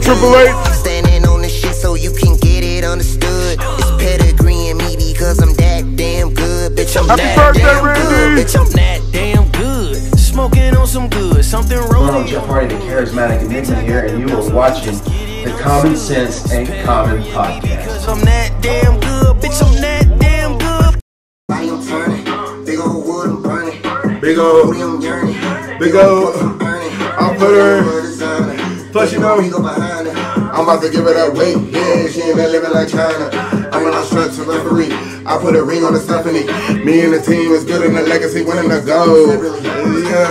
Triple H. Standing on the shit so you can get it understood. It's pedigree in me because I'm that damn good. Bitch, I'm Happy that birthday, damn Randy. good. Bitch, I'm that damn good. Smoking on some good, something rolling. Hello, Jeff Hardy, the charismatic enigma here, and you are watching the Common Sense Ain't Common podcast. Because I'm that damn good. Bitch, I'm that damn good. Body I'm turning, big old wood I'm burning. Big old, Booty I'm yearning. big old. I'll put her. Plus, you know, I'm about to give her that weight. Yeah, she ain't been living like China. I'm in a shirt to referee. I put a ring on the Stephanie. Me and the team is good in the legacy, winning the gold. Yeah.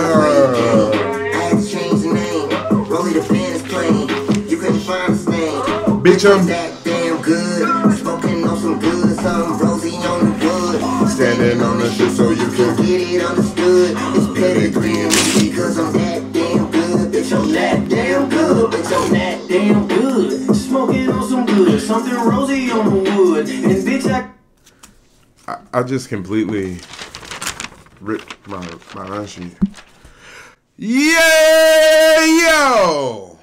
I had to change the name. Rolly the pen is plain. You couldn't find his name. Bitch, I'm that damn good. Smoking on some good, something rosy on the wood. Standing on the shit so you can get it understood. It's pedigree in me because I'm that damn good. Bitch, I'm that damn good. Bitch, I'm that damn good. Smoking on some good, something rosy on the wood. And bitch, I just completely ripped my run sheet. Yeah, yo.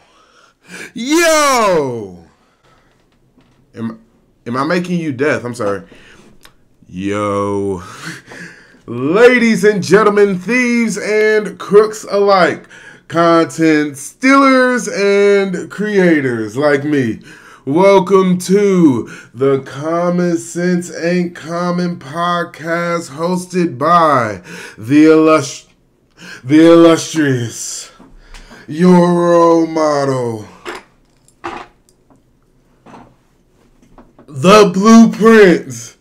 Am I making you deaf? I'm sorry. Yo. Ladies and gentlemen, thieves and crooks alike, content stealers and creators like me, welcome to the Common Sense Ain't Common podcast, hosted by the illustrious, your role model, the blueprint,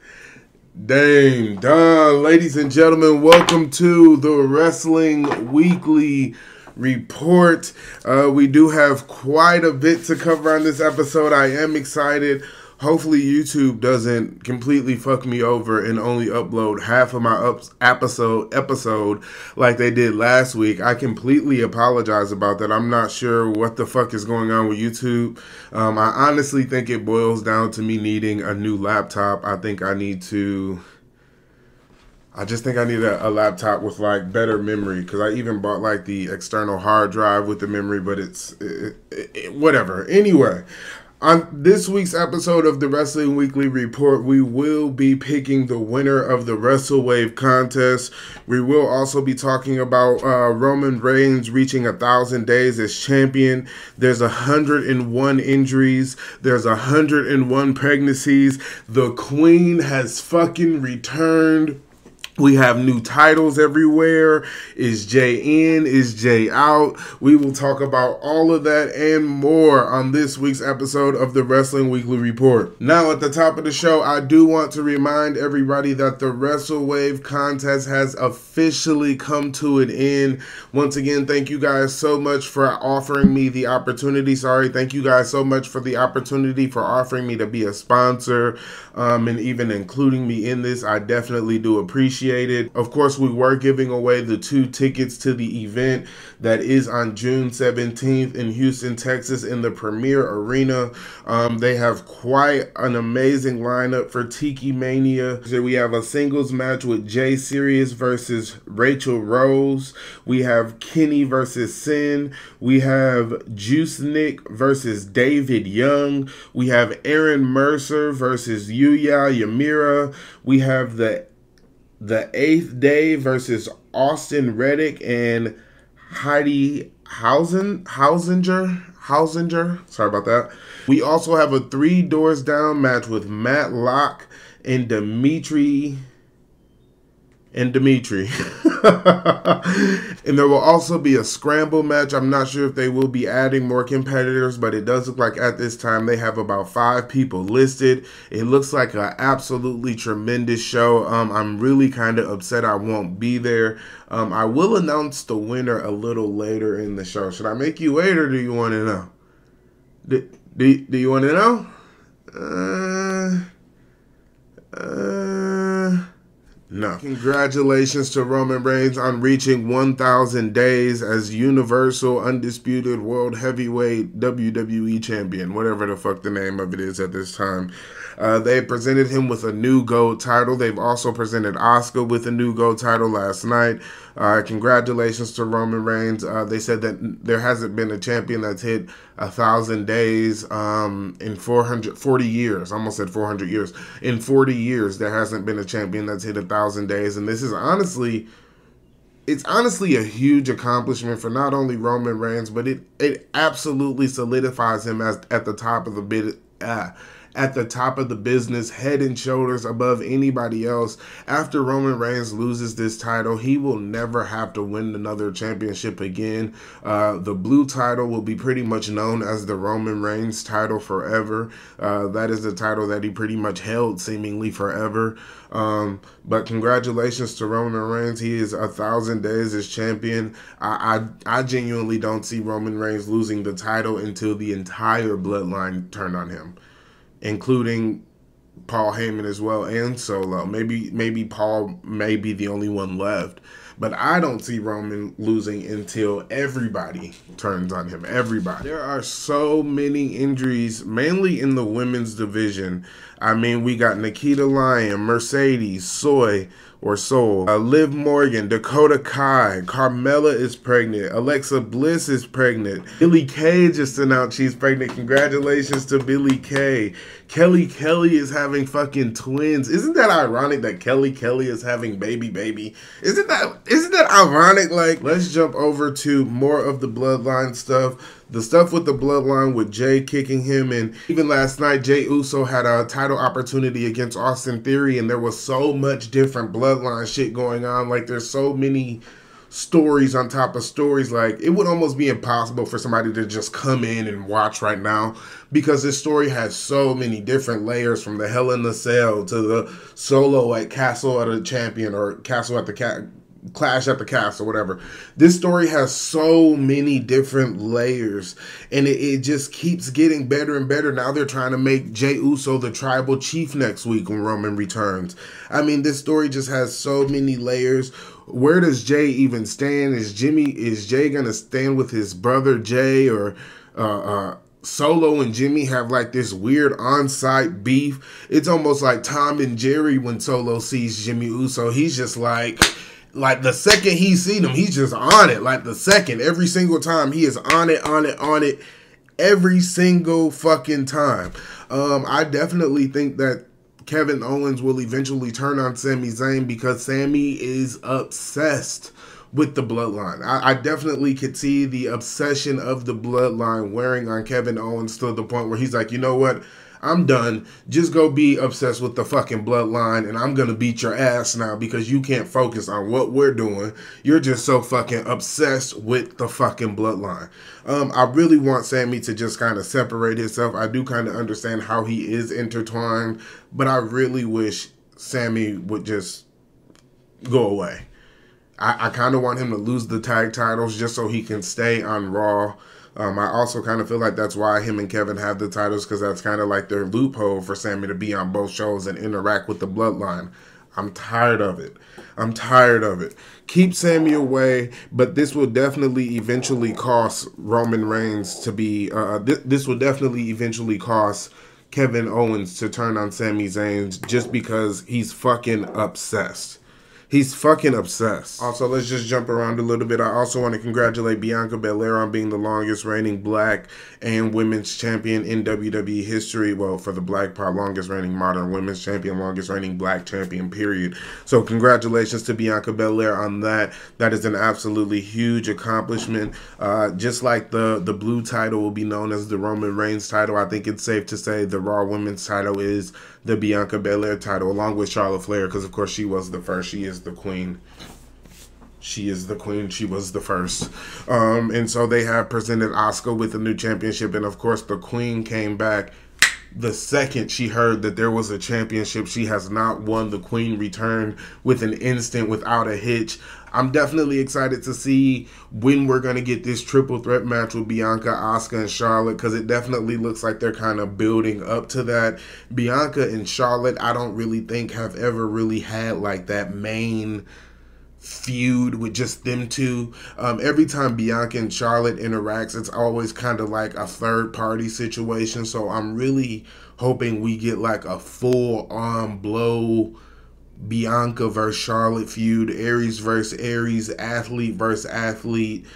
Dame Don. Ladies and gentlemen, welcome to the Wrestling Weekly Report. We do have quite a bit to cover on this episode. I am excited. Hopefully YouTube doesn't completely fuck me over and only upload half of my episode like they did last week. I completely apologize about that. I'm not sure what the fuck is going on with YouTube. I honestly think it boils down to me needing a new laptop. I think I need a laptop with like better memory, because I even bought like the external hard drive with the memory, but it's whatever. Anyway, on this week's episode of the Wrestling Weekly Report, we will be picking the winner of the WrestleRave contest. We will also be talking about Roman Reigns reaching 1,000 days as champion. There's 101 injuries. There's 101 pregnancies. The Queen has fucking returned. We have new titles everywhere. Is Jay in? Is Jay out? We will talk about all of that and more on this week's episode of the Wrestling Weekly Report. Now, at the top of the show, I do want to remind everybody that the WrestleRave contest has officially come to an end. Once again, thank you guys so much for offering me the opportunity. Thank you guys so much for the opportunity for offering me to be a sponsor and even including me in this. I definitely do appreciate it. Of course, we were giving away the 2 tickets to the event that is on June 17th in Houston, Texas, in the Premier Arena. They have quite an amazing lineup for TIKI-Mania. So we have a singles match with Jay Sirius versus Rachel Rose. We have Kenny versus Sin. We have Juice Nick versus David Young. We have Aaron Mercer versus Yuya Yamira. We have the 8th Day versus Austin Reddick and Heidi Hausinger. Sorry about that. We also have a 3 Doors Down match with Matt Locke and Dimitri and Dimitri. And there will also be a scramble match. I'm not sure if they will be adding more competitors, but it does look like at this time they have about 5 people listed. It looks like an absolutely tremendous show. I'm really kind of upset I won't be there. I will announce the winner a little later in the show. Should I make you wait, or do you want to know? Do you want to know? No. Congratulations to Roman Reigns on reaching 1,000 days as Universal Undisputed World Heavyweight WWE Champion, whatever the fuck the name of it is at this time. They presented him with a new GOAT title. They've also presented Asuka with a new GOAT title last night. Congratulations to Roman Reigns. They said that there hasn't been a champion that's hit 1,000 days in 440 years. I almost said 400 years. In 40 years, there hasn't been a champion that's hit 1,000 days. And this is honestly, it's honestly a huge accomplishment for not only Roman Reigns, but it absolutely solidifies him as at the top of the business, head and shoulders above anybody else. After Roman Reigns loses this title, he will never have to win another championship again. The blue title will be pretty much known as the Roman Reigns title forever. That is the title that he pretty much held seemingly forever. But congratulations to Roman Reigns. He is 1,000 days as champion. I genuinely don't see Roman Reigns losing the title until the entire bloodline turn on him, including Paul Heyman as well and Solo. Maybe Paul may be the only one left. But I don't see Roman losing until everybody turns on him. Everybody. There are so many injuries, mainly in the women's division. I mean, we got Nikita Lyon, Mercedes, Soy, Liv Morgan, Dakota Kai, Carmella is pregnant, Alexa Bliss is pregnant, Billie Kay just announced she's pregnant. Congratulations to Billie Kay. Kelly is having fucking twins. Isn't that ironic that Kelly is having baby? Isn't that ironic? Like, let's jump over to more of the bloodline stuff. The stuff with the bloodline with Jay kicking him, and even last night Jey Uso had a title opportunity against Austin Theory, and there was so much different bloodline shit going on. Like, there's so many stories on top of stories. Like, it would almost be impossible for somebody to just come in and watch right now, because this story has so many different layers, from the Hell in the Cell to the Solo at Castle at a Champion, or Castle at the Clash at the Castle, whatever. This story has so many different layers, and it just keeps getting better and better. Now they're trying to make Jey Uso the tribal chief next week when Roman returns. I mean, this story just has so many layers. Where does Jay even stand? Is Jay gonna stand with his brother Jay, or Solo and Jimmy have like this weird on-site beef? It's almost like Tom and Jerry when Solo sees Jimmy Uso. He's just like the second he's seen him, he's just on it. Like, the second, every single time, he is on it, every single fucking time. I definitely think that Kevin Owens will eventually turn on Sami Zayn, because Sami is obsessed with the bloodline. I definitely could see the obsession of the bloodline wearing on Kevin Owens to the point where he's like, you know what? I'm done. Just go be obsessed with the fucking bloodline, and I'm going to beat your ass now because you can't focus on what we're doing. You're just so fucking obsessed with the fucking bloodline. I really want Sami to just kind of separate himself. I do kind of understand how he is intertwined, but I really wish Sami would just go away. I kind of want him to lose the tag titles just so he can stay on Raw. I also kind of feel like that's why him and Kevin have the titles, because that's kind of like their loophole for Sami to be on both shows and interact with the bloodline. I'm tired of it. Keep Sami away, but this will definitely eventually cost Roman Reigns to be, this will definitely eventually cost Kevin Owens to turn on Sami Zayn, just because he's fucking obsessed. He's fucking obsessed. Also, let's just jump around a little bit. I also want to congratulate Bianca Belair on being the longest reigning black and women's champion in WWE history. Well, for the black part, longest reigning modern women's champion, longest reigning black champion, period. So congratulations to Bianca Belair on that. That is an absolutely huge accomplishment. Just like the blue title will be known as the Roman Reigns title, I think it's safe to say the Raw women's title is the Bianca Belair title, along with Charlotte Flair, because of course she was the first. She is the queen. She is the queen. She was the first. And so they have presented Asuka with a new championship. And, of course, the queen came back the second she heard that there was a championship. She has not won. The queen returned with an instant, without a hitch. I'm definitely excited to see when we're going to get this triple threat match with Bianca, Asuka, and Charlotte, because it definitely looks like they're kind of building up to that. Bianca and Charlotte, I don't really think have ever really had like that main feud with just them two. Every time Bianca and Charlotte interacts, it's always kind of like a third party situation. So I'm really hoping we get like a full on blow Bianca versus Charlotte feud, Aries versus Aries, athlete versus athlete,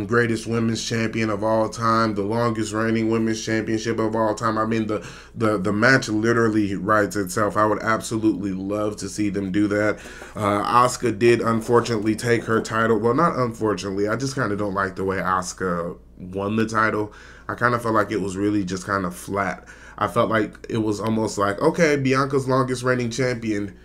greatest women's champion of all time, the longest reigning women's championship of all time. I mean, the match literally writes itself. I would absolutely love to see them do that. Asuka did unfortunately take her title. Well, not unfortunately. I just kind of don't like the way Asuka won the title. I kind of felt like it was really just kind of flat. I felt like it was almost like, okay, Bianca's longest reigning champion,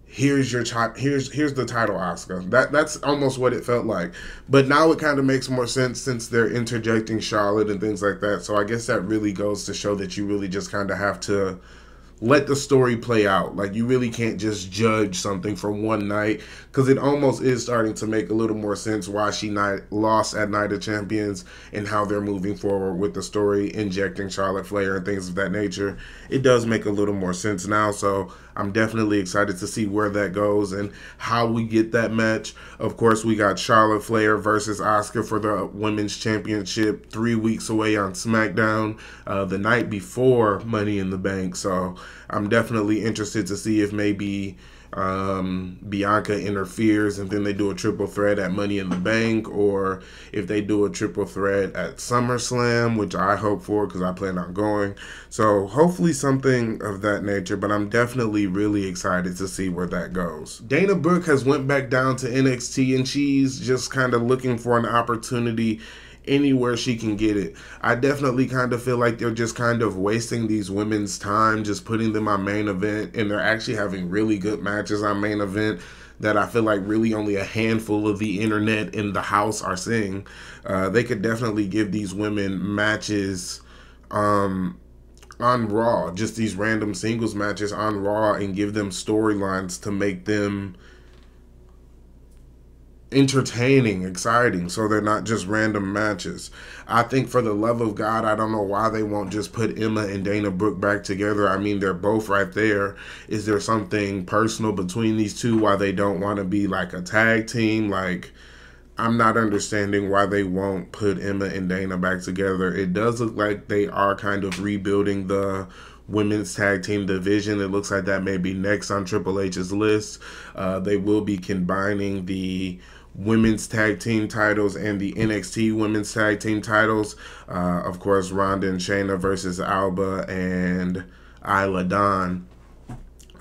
here's your here's the title, Asuka. That's almost what it felt like. But now it kind of makes more sense since they're interjecting Charlotte and things like that. So I guess that really goes to show that you really just kind of have to let the story play out. Like, you really can't just judge something from one night, because it almost is starting to make a little more sense why she lost at Night of Champions and how they're moving forward with the story, injecting Charlotte Flair and things of that nature. It does make a little more sense now, so I'm definitely excited to see where that goes and how we get that match. Of course, we got Charlotte Flair versus Asuka for the Women's Championship 3 weeks away on SmackDown, the night before Money in the Bank. So I'm definitely interested to see if maybe Bianca interferes and then they do a triple threat at Money in the Bank, or if they do a triple threat at SummerSlam, which I hope for because I plan on going. So hopefully something of that nature, but I'm definitely really excited to see where that goes. Dana Brooke has went back down to NXT, and she's just kind of looking for an opportunity anywhere she can get it. I definitely kind of feel like they're just kind of wasting these women's time, just putting them on main event, and they're actually having really good matches on main event that I feel like really only a handful of the internet in the house are seeing. They could definitely give these women matches on Raw, just these random singles matches on Raw, and give them storylines to make them entertaining, exciting, so they're not just random matches. I think, for the love of God, I don't know why they won't just put Emma and Dana Brooke back together. I mean, they're both right there. Is there something personal between these two why they don't want to be like a tag team? Like, I'm not understanding why they won't put Emma and Dana back together. It does look like they are kind of rebuilding the women's tag team division. It looks like that may be next on Triple H's list. They will be combining the women's tag team titles and the NXT women's tag team titles. Of course, Ronda and Shayna versus Alba and Isla Dawn.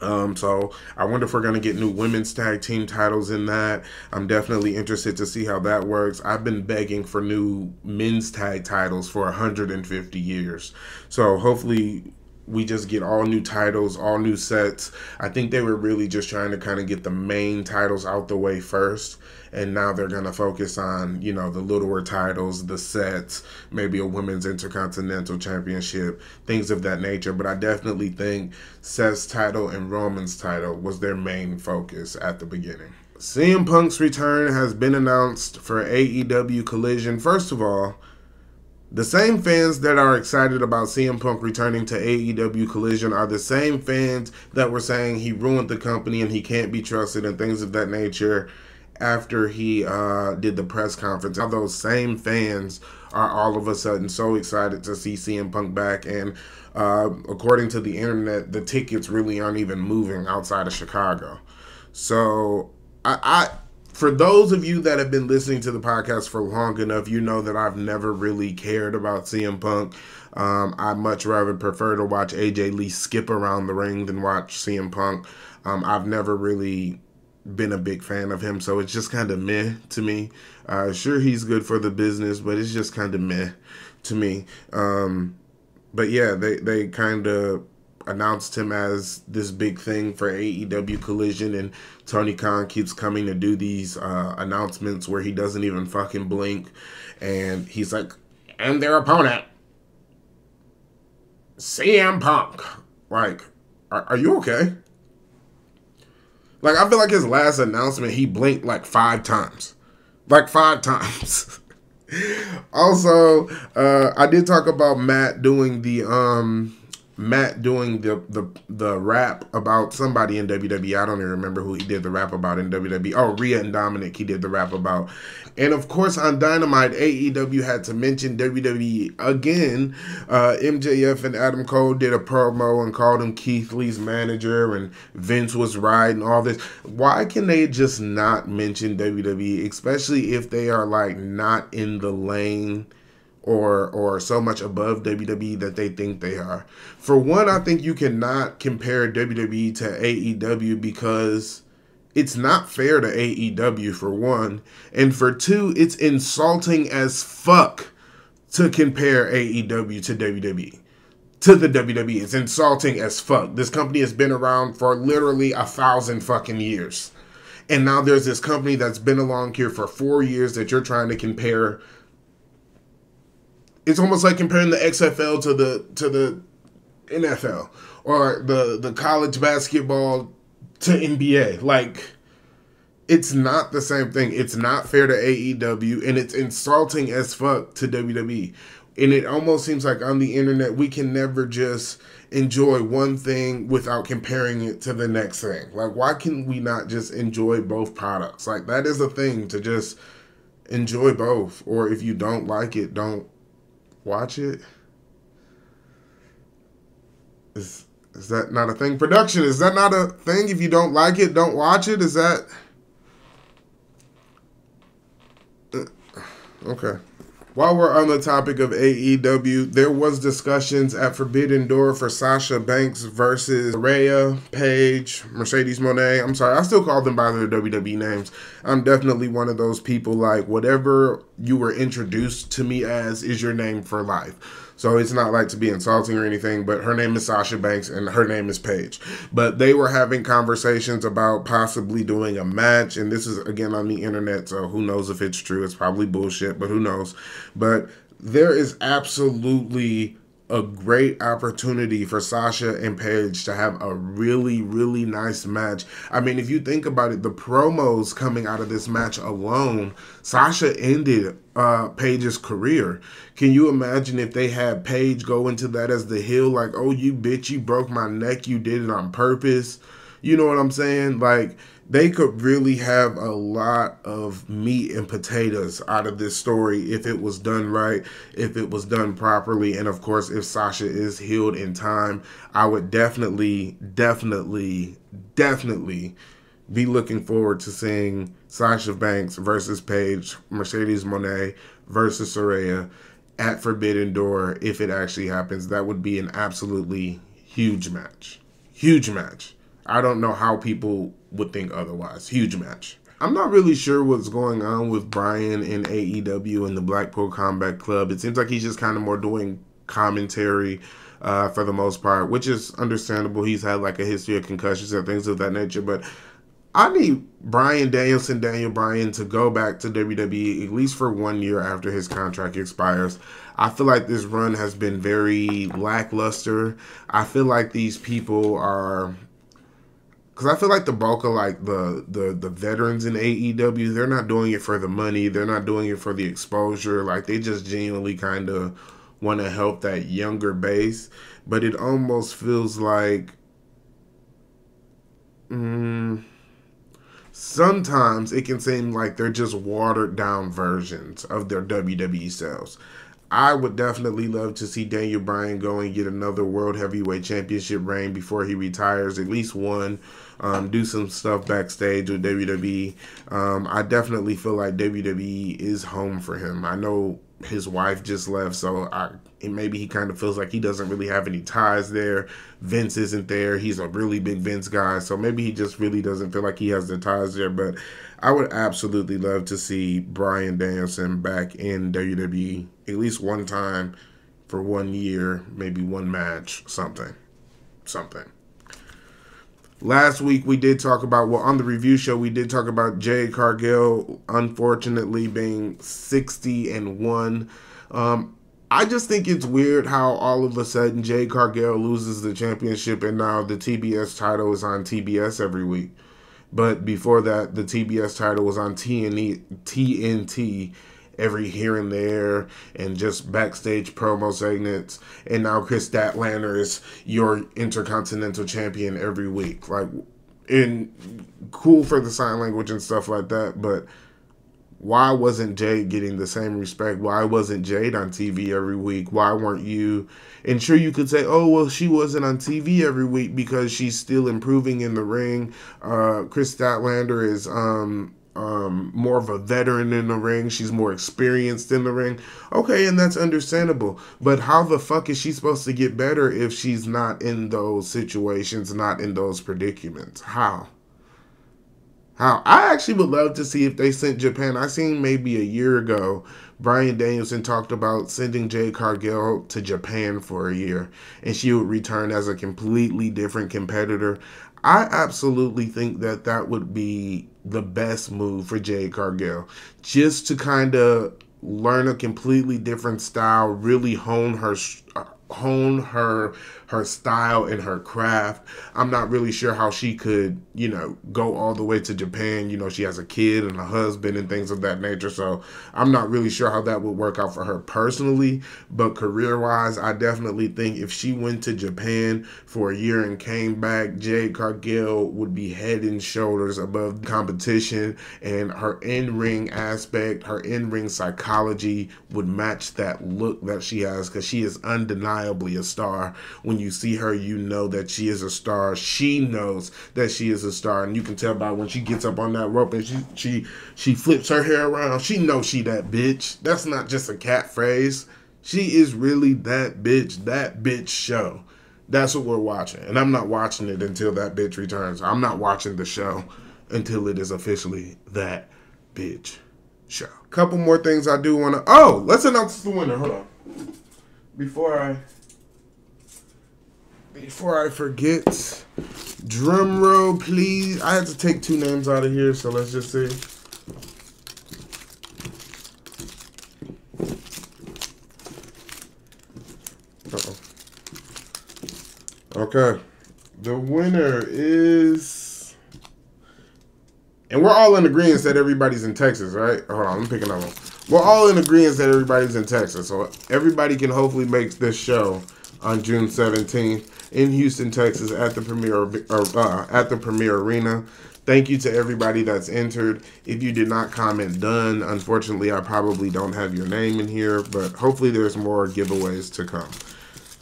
So I wonder if we're going to get new women's tag team titles in that. I'm definitely interested to see how that works. I've been begging for new men's tag titles for 150 years. So hopefully we just get all new titles, all new sets. I think they were really just trying to kind of get the main titles out the way first. And now they're going to focus on, you know, the littler titles, the sets, maybe a women's intercontinental championship, things of that nature. But I definitely think Seth's title and Roman's title was their main focus at the beginning. CM Punk's return has been announced for AEW Collision. First of all, the same fans that are excited about CM Punk returning to AEW Collision are the same fans that were saying he ruined the company and he can't be trusted and things of that nature after he did the press conference. Now those same fans are all of a sudden so excited to see CM Punk back, and according to the internet, the tickets really aren't even moving outside of Chicago. So for those of you that have been listening to the podcast for long enough, you know that I've never really cared about CM Punk. I much rather prefer to watch AJ Lee skip around the ring than watch CM Punk. I've never really been a big fan of him, so it's just kind of meh to me. Sure, he's good for the business, but it's just kind of meh to me. But yeah, they kind of announced him as this big thing for AEW Collision, and Tony Khan keeps coming to do these announcements where he doesn't even fucking blink, and he's like, and their opponent, CM Punk. Like, are you okay? Like, I feel like his last announcement, he blinked like 5 times. Like 5 times. Also, I did talk about Matt doing the rap about somebody in WWE. I don't even remember who he did the rap about in WWE. Oh, Rhea and Dominic, he did the rap about. And of course, on Dynamite, AEW had to mention WWE again. MJF and Adam Cole did a promo and called him Keith Lee's manager, and Vince was right and all this. Why can they just not mention WWE, especially if they are like not in the lane or so much above WWE that they think they are? For one, I think you cannot compare WWE to AEW because it's not fair to AEW, for one. And for two, it's insulting as fuck to compare AEW to WWE. To the WWE. It's insulting as fuck. This company has been around for literally 1,000 fucking years. And now there's this company that's been along here for 4 years that you're trying to compare. It's almost like comparing the XFL to the NFL, or the college basketball to NBA. Like, it's not the same thing. It's not fair to AEW, and it's insulting as fuck to WWE. And it almost seems like on the internet, we can never just enjoy one thing without comparing it to the next thing. Like, why can we not just enjoy both products? Like, that is a thing, to just enjoy both. Or if you don't like it, don't watch it. Is that not a thing? Production, is that not a thing? If you don't like it, don't watch it? Is that... Okay. While we're on the topic of AEW, there was discussions at Forbidden Door for Sasha Banks versus Rhea, Paige, Mercedes Moné. I'm sorry, I still call them by their WWE names. I'm definitely one of those people, like, whatever you were introduced to me as is your name for life. So it's not like to be insulting or anything, but her name is Sasha Banks and her name is Paige. But they were having conversations about possibly doing a match, and this is, again, on the internet, so who knows if it's true. It's probably bullshit, but who knows. But there is absolutely a great opportunity for Sasha and Paige to have a really, really nice match. I mean, if you think about it, the promos coming out of this match alone, Sasha ended Paige's career. Can you imagine if they had Paige go into that as the heel? Like, oh, you bitch, you broke my neck, you did it on purpose. You know what I'm saying? Like, they could really have a lot of meat and potatoes out of this story if it was done right, if it was done properly, and of course, if Sasha is healed in time. I would definitely be looking forward to seeing Sasha Banks versus Paige, Mercedes Moné versus Saraya at Forbidden Door. If it actually happens, that would be an absolutely huge match. Huge match. I don't know how people would think otherwise. Huge match. I'm not really sure what's going on with Brian in AEW and the Blackpool Combat Club. It seems like he's just kind of more doing commentary for the most part, which is understandable. He's had like a history of concussions and things of that nature. But I need Daniel Bryan, to go back to WWE at least for 1 year after his contract expires. I feel like this run has been very lackluster. I feel like these people are... Because I feel like the bulk of like the veterans in AEW, they're not doing it for the money. They're not doing it for the exposure. Like, they just genuinely kind of want to help that younger base. But it almost feels like... sometimes it can seem like they're just watered down versions of their WWE selves. I would definitely love to see Daniel Bryan go and get another World Heavyweight Championship reign before he retires, at least one. Do some stuff backstage with WWE. I definitely feel like WWE is home for him. I know his wife just left, so maybe he kind of feels like he doesn't really have any ties there. Vince isn't there. He's a really big Vince guy, so maybe he just really doesn't feel like he has the ties there. But I would absolutely love to see Bryan Danielson back in WWE at least one time for 1 year, maybe one match, something. something. Last week we did talk about, well, on the review show, we did talk about Jade Cargill unfortunately being 60-1. I just think it's weird how all of a sudden Jade Cargill loses the championship and now the TBS title is on TBS every week. But before that, the TBS title was on TNT every here and there, and just backstage promo segments. And now Chris Statlander is your Intercontinental Champion every week. Like, and cool for the sign language and stuff like that, but why wasn't Jade getting the same respect? Why wasn't Jade on TV every week? Why weren't you? And sure, you could say, oh, well, she wasn't on TV every week because she's still improving in the ring. Chris Statlander is more of a veteran in the ring. She's more experienced in the ring. Okay, and that's understandable. But how the fuck is she supposed to get better if she's not in those situations, not in those predicaments? How? I actually would love to see if they sent Japan. I seen maybe a year ago, Bryan Danielson talked about sending Jade Cargill to Japan for a year, and she would return as a completely different competitor. I absolutely think that that would be the best move for Jade Cargill, just to kind of learn a completely different style, really hone her style and her craft. I'm not really sure how she could, go all the way to Japan. She has a kid and a husband and things of that nature, so I'm not really sure how that would work out for her personally. But career-wise, I definitely think if she went to Japan for a year and came back, Jade Cargill would be head and shoulders above the competition, and her in-ring aspect, her in-ring psychology would match that look that she has, because she is undeniably a star. When you see her, you know that she is a star. She knows that she is a star, and you can tell by when she gets up on that rope and she flips her hair around. She knows she that bitch. That's not just a cat phrase. She is really that bitch show. That's what we're watching, and I'm not watching it until that bitch returns. I'm not watching the show until it is officially that bitch show. Couple more things I do want to... Oh, let's announce the winner. Hold on. Before I forget, drum roll, please. I had to take 2 names out of here, so let's just see. Uh-oh. Okay. The winner is... And we're all in agreement that everybody's in Texas, right? Hold on, I'm picking up one. We're all in agreement that everybody's in Texas, so everybody can hopefully make this show on June 17th in Houston, Texas, at the Premier Arena. Thank you to everybody that's entered. If you did not comment done, unfortunately, I probably don't have your name in here, but hopefully there's more giveaways to come.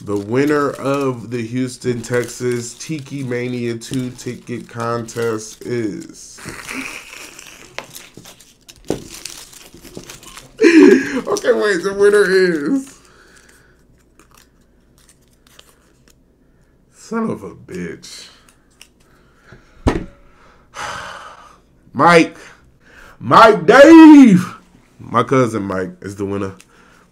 The winner of the Houston, Texas TIKI-Mania 2 ticket contest is... Okay, wait, the winner is... Son of a bitch. Mike Dave. My cousin Mike is the winner.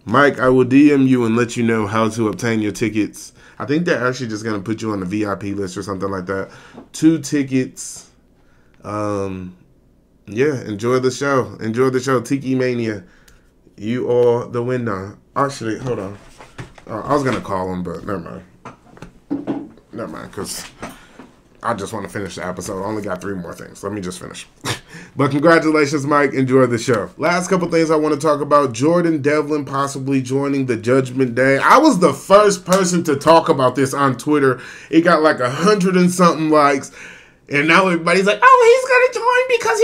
Mike, I will DM you and let you know how to obtain your tickets. I think they're actually just going to put you on the VIP list or something like that. 2 tickets. Yeah, enjoy the show. Enjoy the show. TIKI-Mania. You are the winner. Actually, hold on. I was going to call him, but never mind. Never mind, because I just want to finish the episode. I only got 3 more things. Let me just finish. But congratulations, Mike. Enjoy the show. Last couple things I want to talk about. Jordan Devlin possibly joining the Judgment Day. I was the first person to talk about this on Twitter. It got like 100 and something likes. And now everybody's like, oh, he's going to join because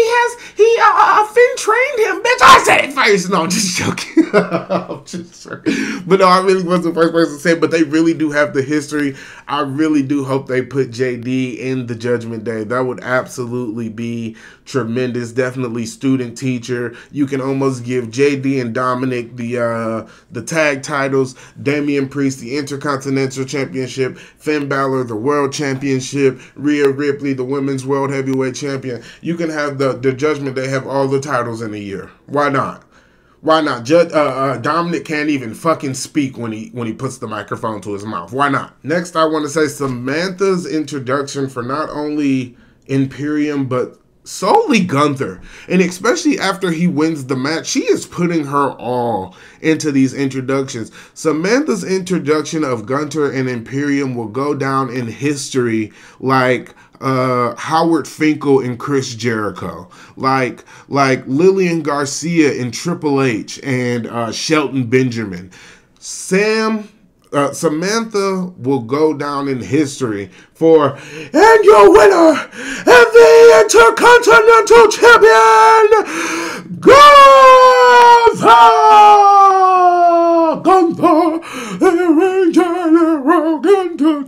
Finn trained him. Bitch, I said it first. No, I'm just joking. I'm just joking. But no, I really was the first person to say it. But they really do have the history. I really do hope they put JD in the Judgment Day. That would absolutely be tremendous. Definitely student teacher. You can almost give JD and Dominic the tag titles. Damian Priest, the Intercontinental Championship. Finn Balor, the World Championship. Rhea Ripley, the Women's World Heavyweight Champion. You can have the Judgment Day have all the titles in a year. Why not? Why not? Dominic can't even fucking speak when he puts the microphone to his mouth. Why not? Next, I want to say Samantha's introduction for not only Imperium, but solely Gunther. And especially after he wins the match, she is putting her all into these introductions. Samantha's introduction of Gunther and Imperium will go down in history like Howard Finkel and Chris Jericho, like Lillian Garcia and Triple H and Shelton Benjamin. Samantha will go down in history for, and your winner, and the Intercontinental Champion, Gunther, the Ring General Gunther.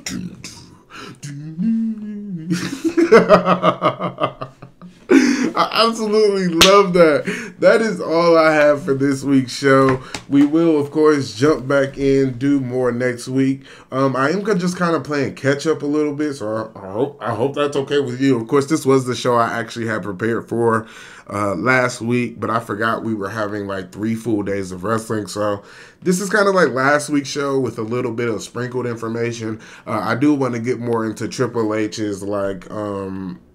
I absolutely love that. That is all I have for this week's show. We will, of course, jump back in, do more next week. I am just kind of playing catch up a little bit, so I hope that's okay with you. Of course, this was the show I actually had prepared for last week, but I forgot we were having like 3 full days of wrestling, so this is kind of like last week's show with a little bit of sprinkled information. I do want to get more into Triple H's like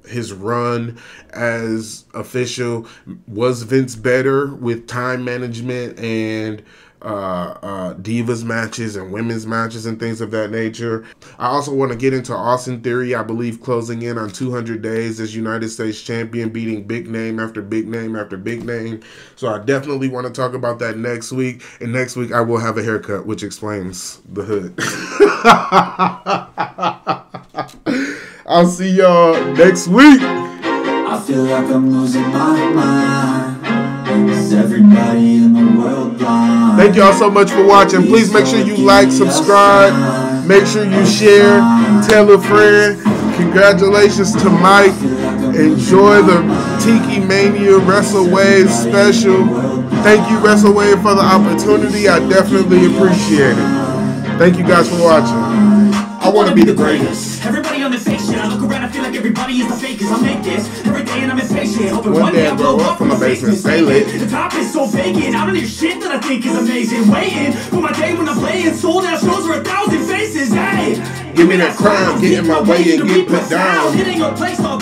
his run as official. Was Vince better with time management and divas matches and women's matches and things of that nature? I also want to get into Austin Theory, I believe, closing in on 200 days as United States champion, beating big name after big name after big name. So I definitely want to talk about that next week. And next week I will have a haircut, which explains the hood. I'll see y'all next week. I feel like I'm losing my mind. Is everybody in the world blind? Thank y'all so much for watching. Please make sure you like, subscribe, make sure you share, tell a friend. Congratulations to Mike. Enjoy the TIKI-Mania WrestleRave special. Thank you, WrestleRave, for the opportunity. I definitely appreciate it. Thank you guys for watching. I want to be the greatest. Everybody on the fake shit. I look around, I feel like everybody is the fake, cause I make this every day and I'm impatient. Hoping one day I blow up from the basement, stay lit. The top is so vacant, I don't hear shit that I think is amazing. Waiting for my day when I'm playing sold out shows for 1,000 faces. Hey, give me that crown, get in my way and get put down. Hitting a place all